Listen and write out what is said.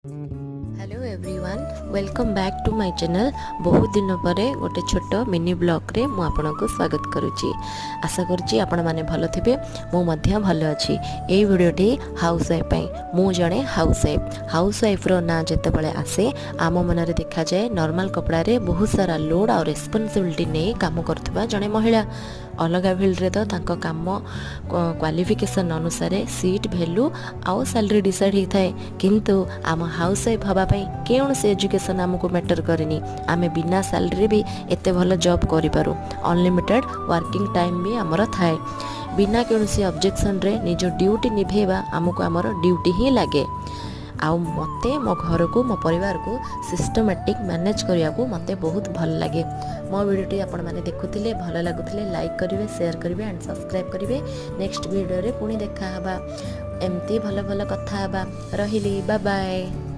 Hello everyone welcome back to my channel. बहुत दिन पर गोटे छोट मिनी ब्लॉग रे मु आपनको स्वागत करुच्ची। आशा करुच्ची आपण माने भलो थिबे। मु मध्य भलो अछि। एई वीडियोटी हाउस वाइफ पई मु जणे हाउस वाइफ रो ना जते बळे आसे आम मन रे देखा जाए नॉर्मल कपड़ा रे बहुत सारा लोड और रेस्पोंसिबिलिटी नै काम करथबा जणे महिला। अलग फिल्ड रे तो तांको काम क्वालिफिकेशन अनुसार सीट वैल्यू आउ सैलरी डिसाइड होता है, किंतु आम हाउस वाइफ हवा कौन से एजुकेशन आमको मैटर करनी। आम बिना सैलरी भी एते भल जॉब करूँ। अनलिमिटेड वर्किंग टाइम भी आमर थाए। बिना कौन ऑब्जेक्शन रे निज ड्यूटी निभेवा आमको आमर ड्यूटी ही लगे। आउ मते मो घर को मो परिवार को सिस्टमेटिक मैनेज करिया को मते बहुत भल लगे। मो वीडियोटी आपण माने देखुथिले भल लागुथिले लाइक करिवे, शेयर करिवे एंड सब्सक्राइब करिवे। नेक्स्ट वीडियो रे पुणी देखा हबा। एमती भल भल कथा हबा। रहिली, बाय बाय।